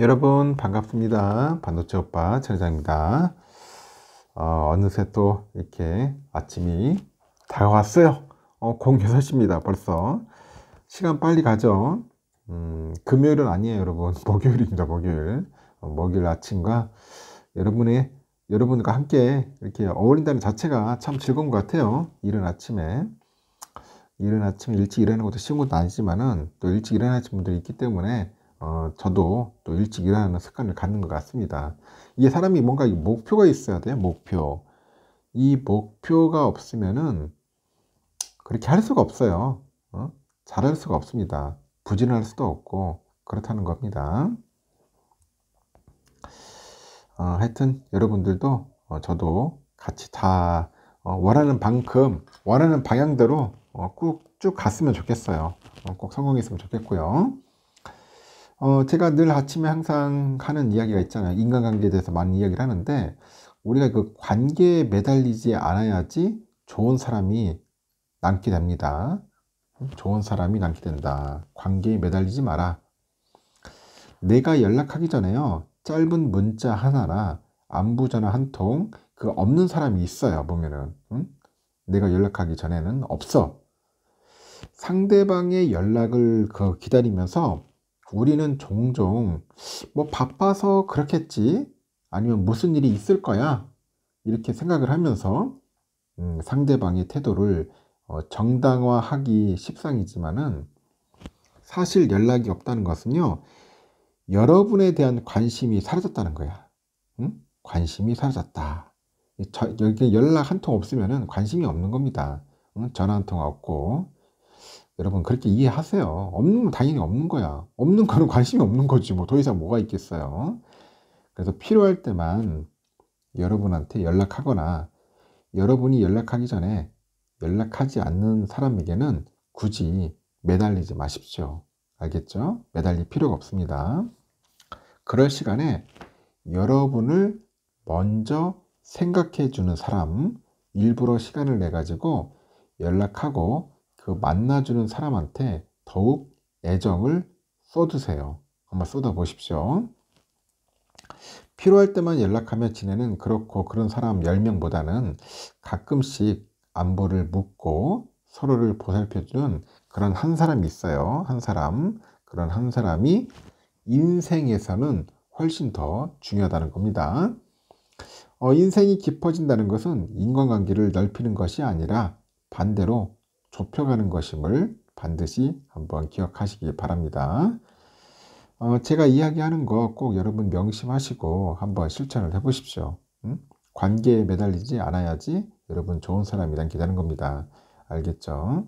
여러분 반갑습니다. 반도체 오빠 천 회장입니다. 어느새 또 이렇게 아침이 다가왔어요. 06시입니다 벌써. 시간 빨리 가죠. 금요일은 아니에요 여러분. 목요일입니다. 목요일. 목요일 아침과 여러분과 함께 이렇게 어울린다는 자체가 참 즐거운 것 같아요. 이른 아침에 일찍 일어나는 것도 쉬운 것도 아니지만은 또 일찍 일어나신 분들이 있기 때문에 저도 또 일찍 일어나는 습관을 갖는 것 같습니다. 이게 사람이 뭔가 목표가 있어야 돼요. 목표. 이 목표가 없으면은 그렇게 할 수가 없어요. 잘할 수가 없습니다. 부진할 수도 없고 그렇다는 겁니다. 하여튼 여러분들도 저도 같이 다 원하는 만큼 원하는 방향대로 쭉 갔으면 좋겠어요. 꼭 성공했으면 좋겠고요. 제가 늘 아침에 항상 하는 이야기가 있잖아요. 인간관계에 대해서 많은 이야기를 하는데 우리가 그 관계에 매달리지 않아야지 좋은 사람이 남게 됩니다. 좋은 사람이 남게 된다. 관계에 매달리지 마라. 내가 연락하기 전에요. 짧은 문자 하나나 안부 전화 한 통 그 없는 사람이 있어요. 보면은 내가 연락하기 전에는 없어. 상대방의 연락을 기다리면서 우리는 종종 뭐 바빠서 그렇겠지 아니면 무슨 일이 있을 거야 이렇게 생각을 하면서 상대방의 태도를 정당화하기 십상이지만은 사실 연락이 없다는 것은요 여러분에 대한 관심이 사라졌다는 거야. 관심이 사라졌다. 여기 연락 한 통 없으면은 관심이 없는 겁니다. 전화 한 통 없고 여러분 그렇게 이해하세요. 없는 건 당연히 없는 거야. 없는 거는 관심이 없는 거지 뭐 더 이상 뭐가 있겠어요. 그래서 필요할 때만 여러분한테 연락하거나 여러분이 연락하기 전에 연락하지 않는 사람에게는 굳이 매달리지 마십시오. 알겠죠? 매달릴 필요가 없습니다. 그럴 시간에 여러분을 먼저 생각해 주는 사람 일부러 시간을 내 가지고 연락하고 그 만나주는 사람한테 더욱 애정을 쏟으세요. 한번 쏟아 보십시오. 필요할 때만 연락하며 지내는 그렇고 그런 사람 10명보다는 가끔씩 안부를 묻고 서로를 보살펴주는 그런 한 사람이 있어요. 한 사람. 그런 한 사람이 인생에서는 훨씬 더 중요하다는 겁니다. 인생이 깊어진다는 것은 인간관계를 넓히는 것이 아니라 반대로 좁혀가는 것임을 반드시 한번 기억하시기 바랍니다. 제가 이야기하는 거 꼭 여러분 명심하시고 한번 실천을 해보십시오. 관계에 매달리지 않아야지 여러분 좋은 사람이 남기다는 겁니다. 알겠죠?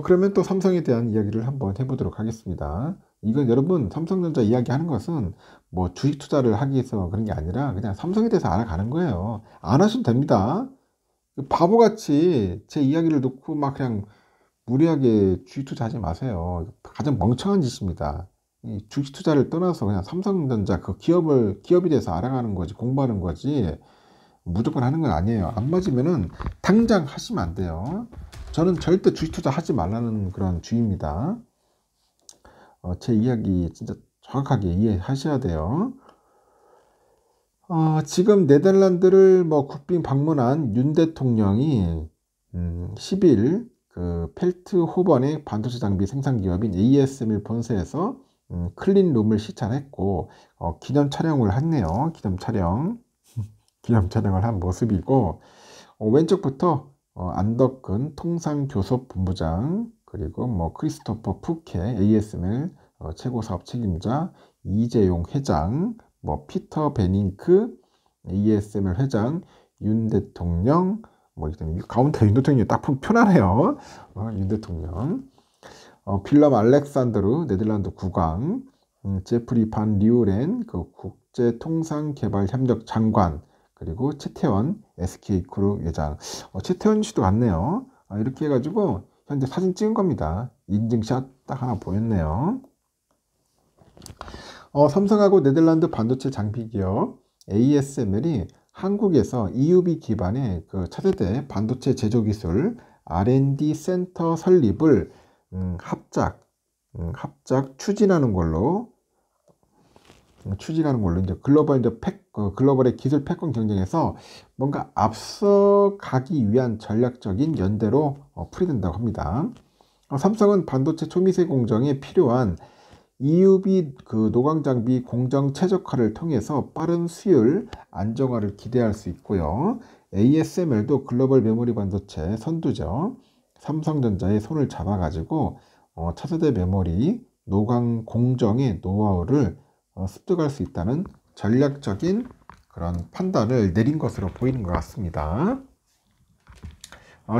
그러면 또 삼성에 대한 이야기를 한번 해보도록 하겠습니다. 이건 여러분 삼성전자 이야기하는 것은 뭐 주식 투자를 하기 위해서 그런 게 아니라 그냥 삼성에 대해서 알아가는 거예요. 안 하셔도 됩니다. 바보같이 제 이야기를 놓고 막 그냥 무리하게 주식 투자하지 마세요. 가장 멍청한 짓입니다. 이 주식 투자를 떠나서 그냥 삼성전자 그 기업에 대해서 알아가는 거지, 공부하는 거지, 무조건 하는 건 아니에요. 안 맞으면은 당장 하시면 안 돼요. 저는 절대 주식 투자 하지 말라는 그런 주의입니다. 제 이야기 진짜 정확하게 이해하셔야 돼요. 지금 네덜란드를 뭐 국빈 방문한 윤 대통령이 10일 그 펠트호번의 반도체 장비 생산 기업인 ASML 본사에서 클린룸을 시찰했고 기념 촬영을 했네요. 기념 촬영을 한 모습이고 왼쪽부터 안덕근 통상교섭본부장 그리고 뭐 크리스토퍼 푸케 ASML 최고 사업 책임자 이재용 회장 뭐 피터 베닝크 ASML 회장 윤 대통령 뭐 가운데 윤 대통령이 딱 편하네요. 윤 대통령 필럼 알렉산드르 네덜란드 국왕 제프리 반 리우렌 그 국제통상개발협력 장관 그리고 최태원 SK그룹 회장 최태원 씨도 왔네요. 이렇게 해가지고 현재 사진 찍은 겁니다. 인증샷 딱 하나 보였네요. 삼성하고 네덜란드 반도체 장비 기업 ASML이 한국에서 EUV 기반의 그 차세대 반도체 제조 기술 R&D 센터 설립을 합작 추진하는 걸로 취직하는 걸로 이제 글로벌의 기술 패권 경쟁에서 뭔가 앞서가기 위한 전략적인 연대로 풀이된다고 합니다. 삼성은 반도체 초미세 공정에 필요한 EUV 노광 장비 공정 최적화를 통해서 빠른 수율 안정화를 기대할 수 있고요. ASML도 글로벌 메모리 반도체 선두죠. 삼성전자의 손을 잡아가지고 차세대 메모리 노광 공정의 노하우를 습득할 수 있다는 전략적인 그런 판단을 내린 것으로 보이는 것 같습니다.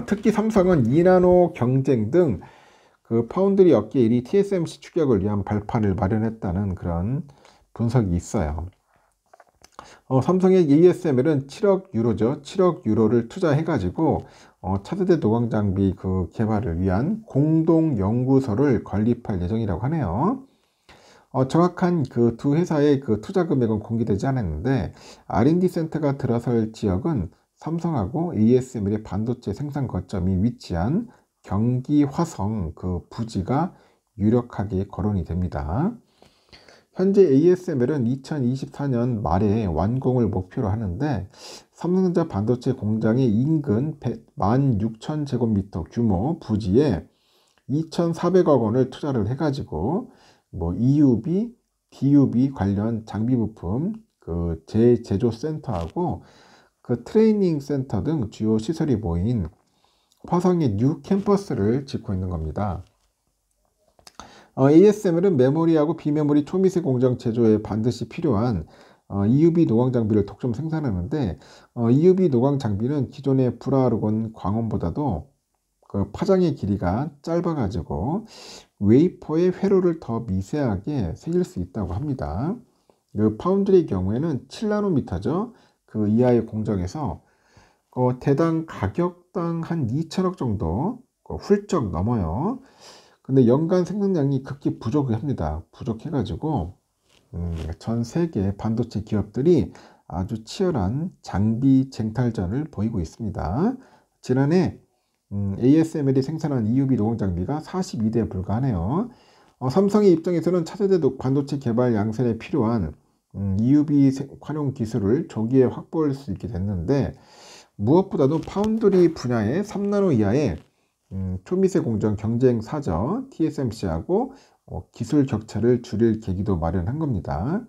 특히 삼성은 2나노 경쟁 등 파운드리 업계 1위 TSMC 추격을 위한 발판을 마련했다는 그런 분석이 있어요. 삼성의 ASML은 7억 유로죠. 7억 유로를 투자해가지고 차세대 노광 장비 개발을 위한 공동 연구소를 건립할 예정이라고 하네요. 정확한 두 회사의 투자 금액은 공개되지 않았는데 R&D 센터가 들어설 지역은 삼성하고 ASML의 반도체 생산 거점이 위치한 경기 화성 부지가 유력하게 거론이 됩니다. 현재 ASML은 2024년 말에 완공을 목표로 하는데 삼성전자 반도체 공장의 인근 16,000제곱미터 규모 부지에 2,400억 원을 투자를 해가지고 EUV, DUV 관련 장비 부품 재제조 센터하고 트레이닝 센터 등 주요 시설이 모인 화성의 뉴 캠퍼스를 짓고 있는 겁니다. ASML은 메모리하고 비메모리 초미세 공정 제조에 반드시 필요한 EUV 노광 장비를 독점 생산하는데 EUV 노광 장비는 기존의 불알곤 광원보다도 파장의 길이가 짧아가지고 웨이퍼의 회로를 더 미세하게 새길 수 있다고 합니다. 파운드리의 경우에는 7나노미터죠. 이하의 공정에서 대당 가격당 한 2천억 정도 훌쩍 넘어요. 근데 연간 생산량이 극히 부족합니다. 부족해가지고 전 세계 반도체 기업들이 아주 치열한 장비 쟁탈전을 보이고 있습니다. 지난해 ASML이 생산한 EUV 노광 장비가 42대에 불과하네요. 삼성의 입장에서는 차세대 반도체 개발 양산에 필요한 EUV 활용 기술을 조기에 확보할 수 있게 됐는데 무엇보다도 파운드리 분야의 3나노 이하의 초미세 공정 경쟁사죠. TSMC하고 기술 격차를 줄일 계기도 마련한 겁니다.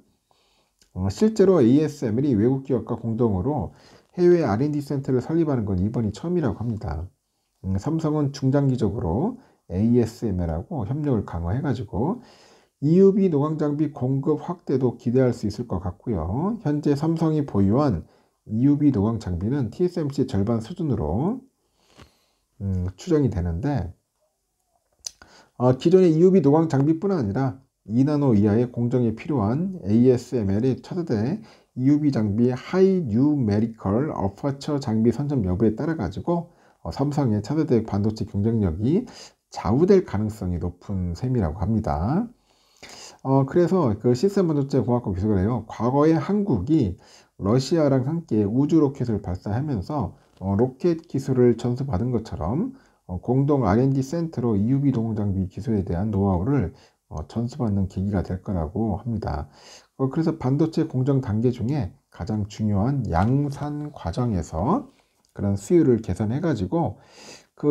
실제로 ASML이 외국 기업과 공동으로 해외 R&D 센터를 설립하는 건 이번이 처음이라고 합니다. 삼성은 중장기적으로 ASML하고 협력을 강화해가지고 EUV 노광 장비 공급 확대도 기대할 수 있을 것 같고요. 현재 삼성이 보유한 EUV 노광 장비는 TSMC 절반 수준으로 추정이 되는데 기존의 EUV 노광 장비뿐 아니라 2나노 이하의 공정에 필요한 ASML의 차세대 EUV 장비의 하이 뉴메리컬 어퍼처 장비 선점 여부에 따라 가지고 삼성의 차세대 반도체 경쟁력이 좌우될 가능성이 높은 셈이라고 합니다. 그래서 시스템 반도체 공학과 기술을 해요. 과거에 한국이 러시아랑 함께 우주 로켓을 발사하면서 로켓 기술을 전수받은 것처럼 공동 R&D 센터로 EUV 노광 장비 기술에 대한 노하우를 전수받는 계기가 될 거라고 합니다. 그래서 반도체 공정 단계 중에 가장 중요한 양산 과정에서 그런 수율을 개선해 가지고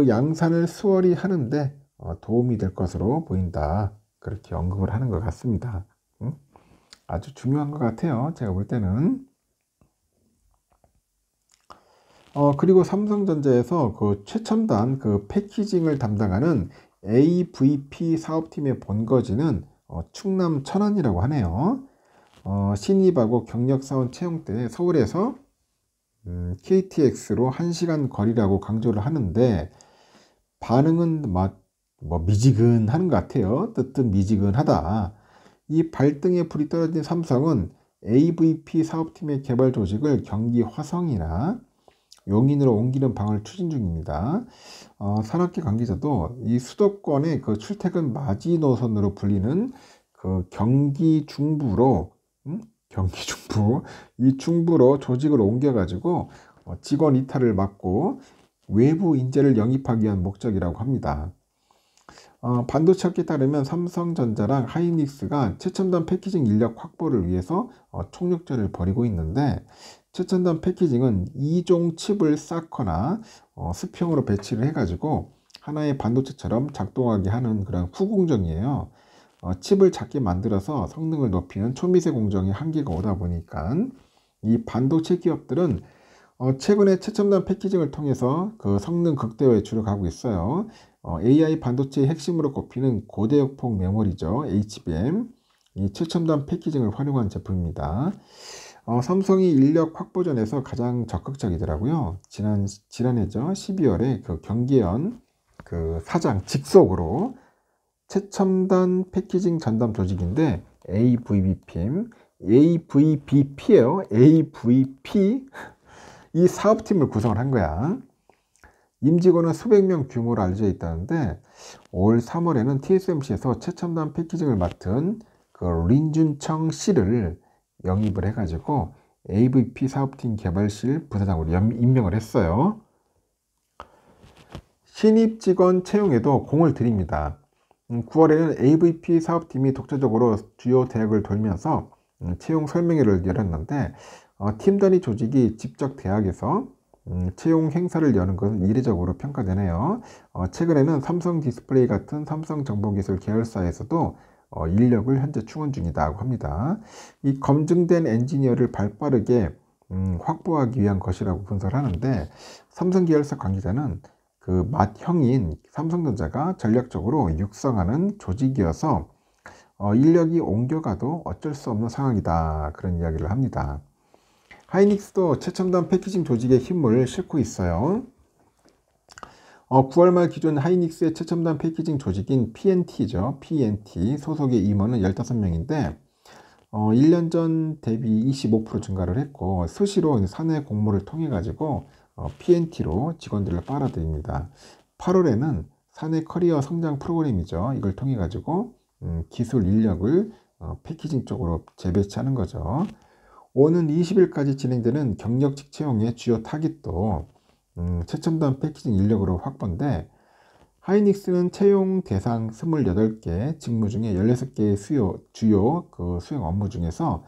양산을 수월히 하는데 도움이 될 것으로 보인다. 그렇게 언급을 하는 것 같습니다. 아주 중요한 것 같아요. 제가 볼 때는. 그리고 삼성전자에서 최첨단 패키징을 담당하는 AVP 사업팀의 본거지는 충남 천안이라고 하네요. 신입하고 경력사원 채용 때 서울에서 KTX로 1시간 거리라고 강조를 하는데 반응은 미지근하는 것 같아요. 뜨뜻 미지근하다. 이 발등에 불이 떨어진 삼성은 AVP 사업팀의 개발 조직을 경기 화성이나 용인으로 옮기는 방안을 추진 중입니다. 산업계 관계자도 이 수도권의 출퇴근 마지노선으로 불리는 경기 중부로 이 중부로 조직을 옮겨가지고 직원 이탈을 막고 외부 인재를 영입하기 위한 목적이라고 합니다. 반도체 업계에 따르면 삼성전자랑 하이닉스가 최첨단 패키징 인력 확보를 위해서 총력전을 벌이고 있는데, 최첨단 패키징은 2종 칩을 쌓거나 수평으로 배치를 해가지고 하나의 반도체처럼 작동하게 하는 그런 후공정이에요. 칩을 작게 만들어서 성능을 높이는 초미세 공정의 한계가 오다 보니까 이 반도체 기업들은 최근에 최첨단 패키징을 통해서 그 성능 극대화에 주력하고 있어요. AI 반도체의 핵심으로 꼽히는 고대역폭 메모리죠. HBM. 이 최첨단 패키징을 활용한 제품입니다. 삼성이 인력 확보전에서 가장 적극적이더라고요. 지난해죠. 12월에 그 경계연 그 사장 직속으로 최첨단 패키징 전담 조직인데 AVP예요. AVP 이 사업팀을 구성을 한 거야. 임직원은 수백 명 규모로 알려져 있다는데 올 3월에는 TSMC에서 최첨단 패키징을 맡은 그 린준청 씨를 영입을 해가지고 AVP 사업팀 개발실 부사장으로 임명을 했어요. 신입 직원 채용에도 공을 들입니다. 9월에는 AVP 사업팀이 독자적으로 주요 대학을 돌면서 채용 설명회를 열었는데 팀 단위 조직이 직접 대학에서 채용 행사를 여는 것은 이례적으로 평가되네요. 최근에는 삼성 디스플레이 같은 삼성 정보기술 계열사에서도 인력을 현재 충원 중이라고 합니다. 이 검증된 엔지니어를 발빠르게 확보하기 위한 것이라고 분석을 하는데, 삼성 계열사 관계자는 그 맏형인 삼성전자가 전략적으로 육성하는 조직이어서 인력이 옮겨가도 어쩔 수 없는 상황이다, 그런 이야기를 합니다. 하이닉스도 최첨단 패키징 조직의 힘을 싣고 있어요. 9월 말 기준 하이닉스의 최첨단 패키징 조직인 PNT죠. PNT 소속의 임원은 15명인데 1년 전 대비 25% 증가를 했고, 수시로 사내 공모를 통해 가지고 PNT로 직원들을 빨아들입니다. 8월에는 사내 커리어 성장 프로그램이죠. 이걸 통해 가지고 기술 인력을 패키징 쪽으로 재배치하는 거죠. 오는 20일까지 진행되는 경력직 채용의 주요 타깃도 최첨단 패키징 인력으로 확보인데, 하이닉스는 채용 대상 28개 직무 중에 16개의 주요 그 수행 업무 중에서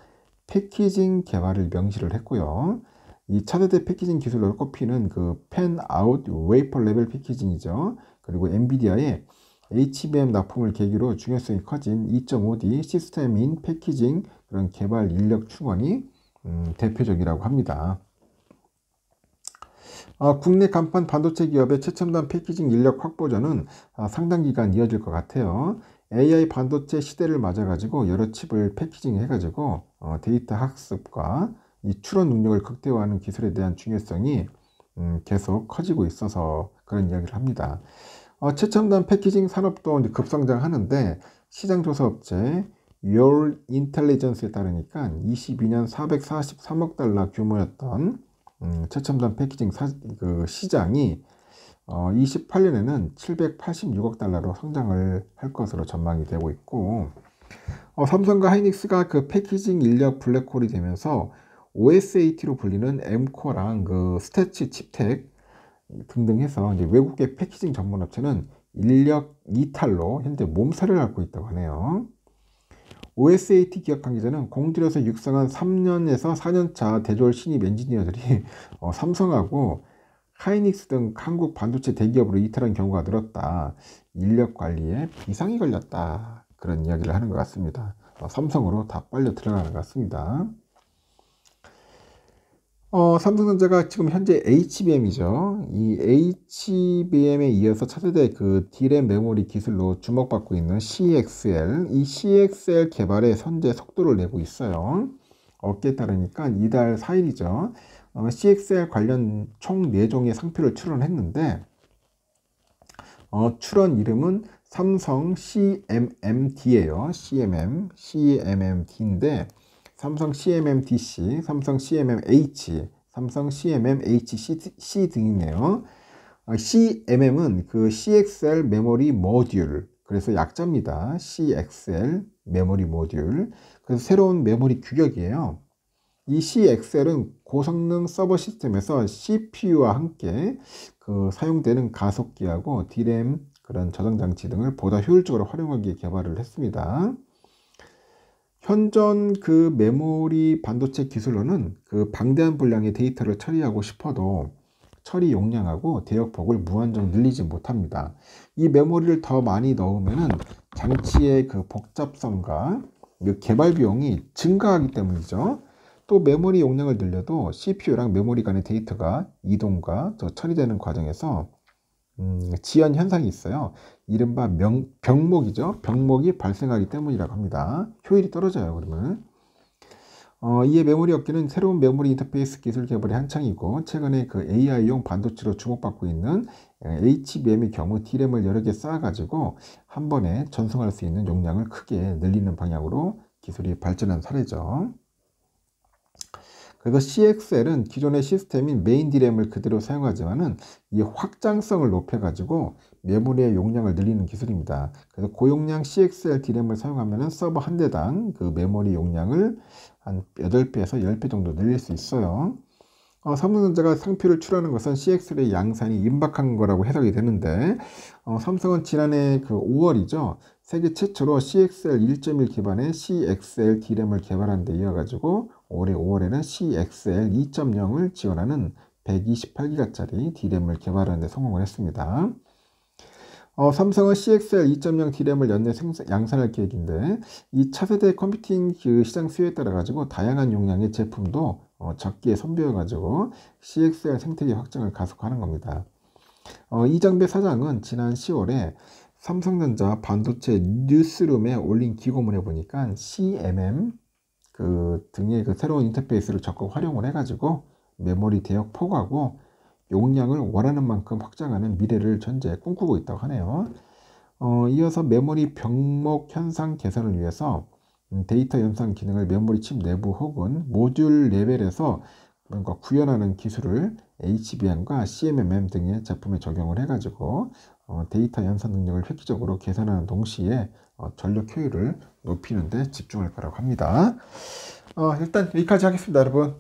패키징 개발을 명시를 했고요. 이 차세대 패키징 기술로 꼽히는 그 팬아웃 웨이퍼 레벨 패키징이죠. 그리고 엔비디아의 HBM 납품을 계기로 중요성이 커진 2.5D 시스템인 패키징 그런 개발 인력 충원이 대표적이라고 합니다. 국내 간판 반도체 기업의 최첨단 패키징 인력 확보전은 상당 기간 이어질 것 같아요. AI 반도체 시대를 맞아가지고 여러 칩을 패키징 해가지고 데이터 학습과 이 추론 능력을 극대화하는 기술에 대한 중요성이 계속 커지고 있어서 그런 이야기를 합니다. 최첨단 패키징 산업도 이제 급성장하는데, 시장조사 업체 Your Intelligence에 따르니까 22년 443억 달러 규모였던 최첨단 패키징 그 시장이 28년에는 786억 달러로 성장을 할 것으로 전망이 되고 있고, 삼성과 하이닉스가 그 패키징 인력 블랙홀이 되면서 OSAT로 불리는 M코랑 그 스태치 칩텍 등등 해서 이제 외국의 패키징 전문 업체는 인력 이탈로 현재 몸살을 앓고 있다고 하네요. OSAT 기업 관계자는 공들여서 육성한 3년에서 4년차 대졸 신입 엔지니어들이 삼성하고 하이닉스 등 한국 반도체 대기업으로 이탈한 경우가 늘었다. 인력 관리에 비상이 걸렸다. 그런 이야기를 하는 것 같습니다. 삼성으로 다 빨려 들어가는 것 같습니다. 삼성전자가 지금 현재 HBM이죠. 이 HBM에 이어서 차세대 그 D램 메모리 기술로 주목받고 있는 CXL, 이 CXL 개발에 현재 속도를 내고 있어요. 업계에 따르니까 이달 4일이죠. CXL 관련 총 4종의 상표를 출원했는데, 출원 이름은 삼성 CMMD예요. CMMD인데 삼성 CMMDC, 삼성 CMMH, 삼성 CMMHC 등이네요. CMM은 그 CXL 메모리 모듈, 그래서 약자입니다. CXL 메모리 모듈. 그래서 새로운 메모리 규격이에요. 이 CXL은 고성능 서버 시스템에서 CPU와 함께 그 사용되는 가속기하고 D램 그런 저장 장치 등을 보다 효율적으로 활용하기 위해 개발을 했습니다. 현존 그 메모리 반도체 기술로는 그 방대한 분량의 데이터를 처리하고 싶어도 처리 용량하고 대역폭을 무한정 늘리지 못합니다. 이 메모리를 더 많이 넣으면 장치의 그 복잡성과 그 개발 비용이 증가하기 때문이죠. 또 메모리 용량을 늘려도 CPU랑 메모리 간의 데이터가 이동과 처리되는 과정에서 지연 현상이 있어요. 이른바 병목이죠. 병목이 발생하기 때문이라고 합니다. 효율이 떨어져요, 그러면. 이에 메모리 업계는 새로운 메모리 인터페이스 기술 개발이 한창이고, 최근에 그 AI용 반도체로 주목받고 있는 HBM의 경우 D램을 여러 개 쌓아가지고 한 번에 전송할 수 있는 용량을 크게 늘리는 방향으로 기술이 발전한 사례죠. 그래서 CXL은 기존의 시스템인 메인 D램을 그대로 사용하지만은 이 확장성을 높여가지고 메모리의 용량을 늘리는 기술입니다. 그래서 고용량 CXL D램을 사용하면은 서버 한 대당 그 메모리 용량을 한 8배에서 10배 정도 늘릴 수 있어요. 삼성전자가 상표를 출하는 것은 CXL의 양산이 임박한 거라고 해석이 되는데, 삼성은 지난해 그 5월이죠. 세계 최초로 CXL 1.1 기반의 CXL D램을 개발한 데 이어가지고 올해 5월에는 CXL 2.0을 지원하는 128기가짜리 D램을 개발하는 데 성공을 했습니다. 삼성은 CXL 2.0 D램을 연내 양산할 계획인데, 이 차세대 컴퓨팅 그 시장 수요에 따라 가지고 다양한 용량의 제품도 적기에 선보여 가지고 CXL 생태계 확장을 가속화하는 겁니다. 이정배 사장은 지난 10월에 삼성전자 반도체 뉴스룸에 올린 기고문에 보니까 CMM 그 등의 그 새로운 인터페이스를 적극 활용을 해가지고 메모리 대역 폭하고 용량을 원하는 만큼 확장하는 미래를 전제 꿈꾸고 있다고 하네요. 이어서 메모리 병목 현상 개선을 위해서 데이터 연산 기능을 메모리 칩 내부 혹은 모듈 레벨에서 뭔가 구현하는 기술을 HBM과 CMMM 등의 제품에 적용을 해가지고 데이터 연산 능력을 획기적으로 개선하는 동시에 전력 효율을 높이는 데 집중할 거라고 합니다. 일단 여기까지 하겠습니다, 여러분.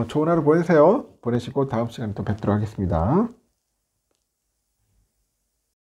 좋은 하루 보내세요. 보내시고 다음 시간에 또 뵙도록 하겠습니다.